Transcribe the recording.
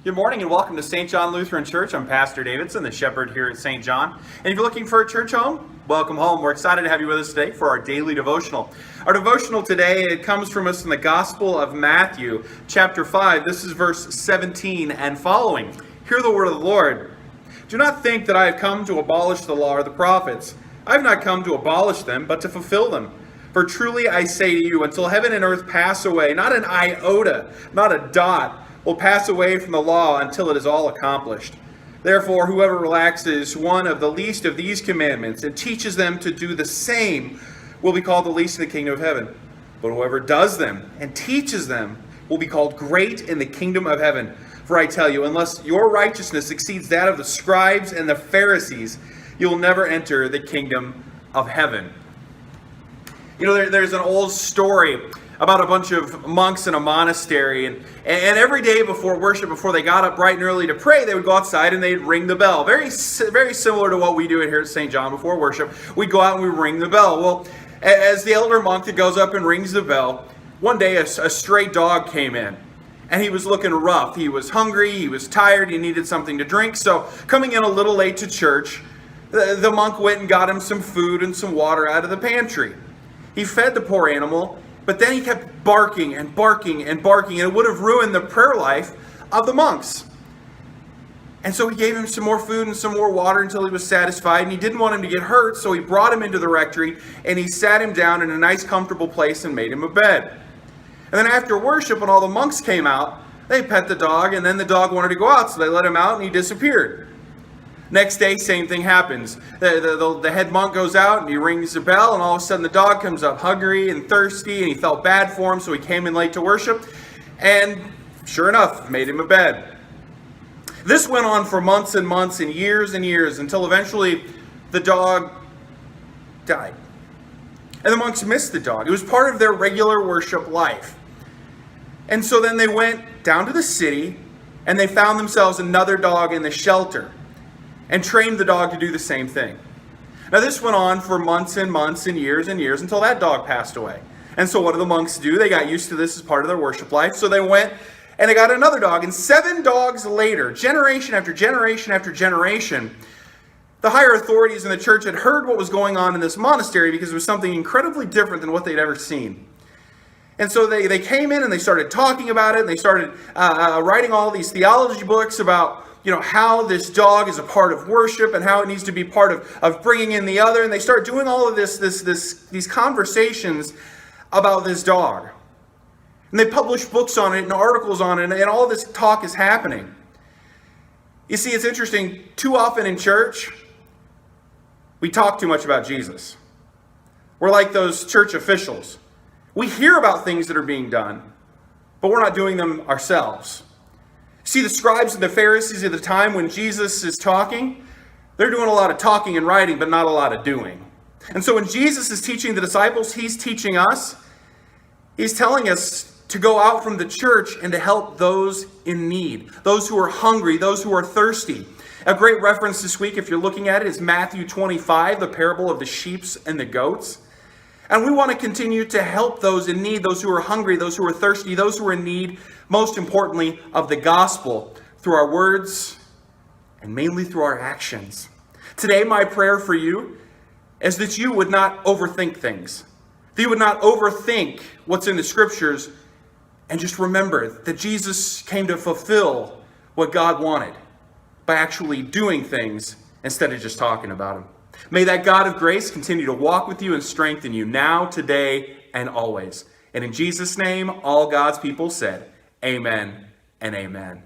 Good morning and welcome to St. John Lutheran Church. I'm Pastor Davidson, the shepherd here at St. John. And if you're looking for a church home, welcome home. We're excited to have you with us today for our daily devotional. Our devotional today, it comes from us in the Gospel of Matthew, chapter 5. This is verse 17 and following. Hear the word of the Lord. Do not think that I have come to abolish the law or the prophets. I have not come to abolish them, but to fulfill them. For truly I say to you, until heaven and earth pass away, not an iota, not a dot, will pass away from the law until it is all accomplished. Therefore, whoever relaxes one of the least of these commandments and teaches them to do the same will be called the least in the kingdom of heaven. But whoever does them and teaches them will be called great in the kingdom of heaven. For I tell you, unless your righteousness exceeds that of the scribes and the Pharisees, you will never enter the kingdom of heaven. You know, there's an old story about a bunch of monks in a monastery, and every day before worship, before they got up bright and early to pray, they would go outside and they'd ring the bell. Very similar to what we do here at St. John before worship. We'd go out and we ring the bell. Well, as the elder monk that goes up and rings the bell, one day a stray dog came in, and he was looking rough. He was hungry, he was tired, he needed something to drink, so coming in a little late to church, the monk went and got him some food and some water out of the pantry. He fed the poor animal, but then he kept barking and barking and barking, and it would have ruined the prayer life of the monks. And so he gave him some more food and some more water until he was satisfied, and he didn't want him to get hurt, so he brought him into the rectory, and he sat him down in a nice, comfortable place and made him a bed. And then after worship, when all the monks came out, they pet the dog, and then the dog wanted to go out, so they let him out, and he disappeared. Next day, same thing happens. The head monk goes out and he rings the bell, and all of a sudden the dog comes up hungry and thirsty, and he felt bad for him, so he came in late to worship, and sure enough, made him a bed. This went on for months and months and years until eventually the dog died. And the monks missed the dog. It was part of their regular worship life. And so then they went down to the city and they found themselves another dog in the shelter, and trained the dog to do the same thing. Now this went on for months and months and years until that dog passed away. And so what do the monks do? They got used to this as part of their worship life. So they went and they got another dog. And 7 dogs later, generation after generation after generation, the higher authorities in the church had heard what was going on in this monastery, because it was something incredibly different than what they'd ever seen. And so they came in and they started talking about it, and they started writing all these theology books about how this dog is a part of worship and how it needs to be part of bringing in the other. And they start doing all of these conversations about this dog. And they publish books on it and articles on it, and all this talk is happening. You see, it's interesting. Too often in church, we talk too much about Jesus. We're like those church officials. We hear about things that are being done, but we're not doing them ourselves. See, the scribes and the Pharisees at the time when Jesus is talking, they're doing a lot of talking and writing, but not a lot of doing. And so when Jesus is teaching the disciples, he's teaching us. He's telling us to go out from the church and to help those in need, those who are hungry, those who are thirsty. A great reference this week, if you're looking at it, is Matthew 25, the parable of the sheep and the goats. And we want to continue to help those in need, those who are hungry, those who are thirsty, those who are in need, most importantly, of the gospel, through our words and mainly through our actions. Today, my prayer for you is that you would not overthink things, that you would not overthink what's in the scriptures, and just remember that Jesus came to fulfill what God wanted by actually doing things instead of just talking about them. May that God of grace continue to walk with you and strengthen you now, today, and always. And in Jesus' name, all God's people said, amen and amen.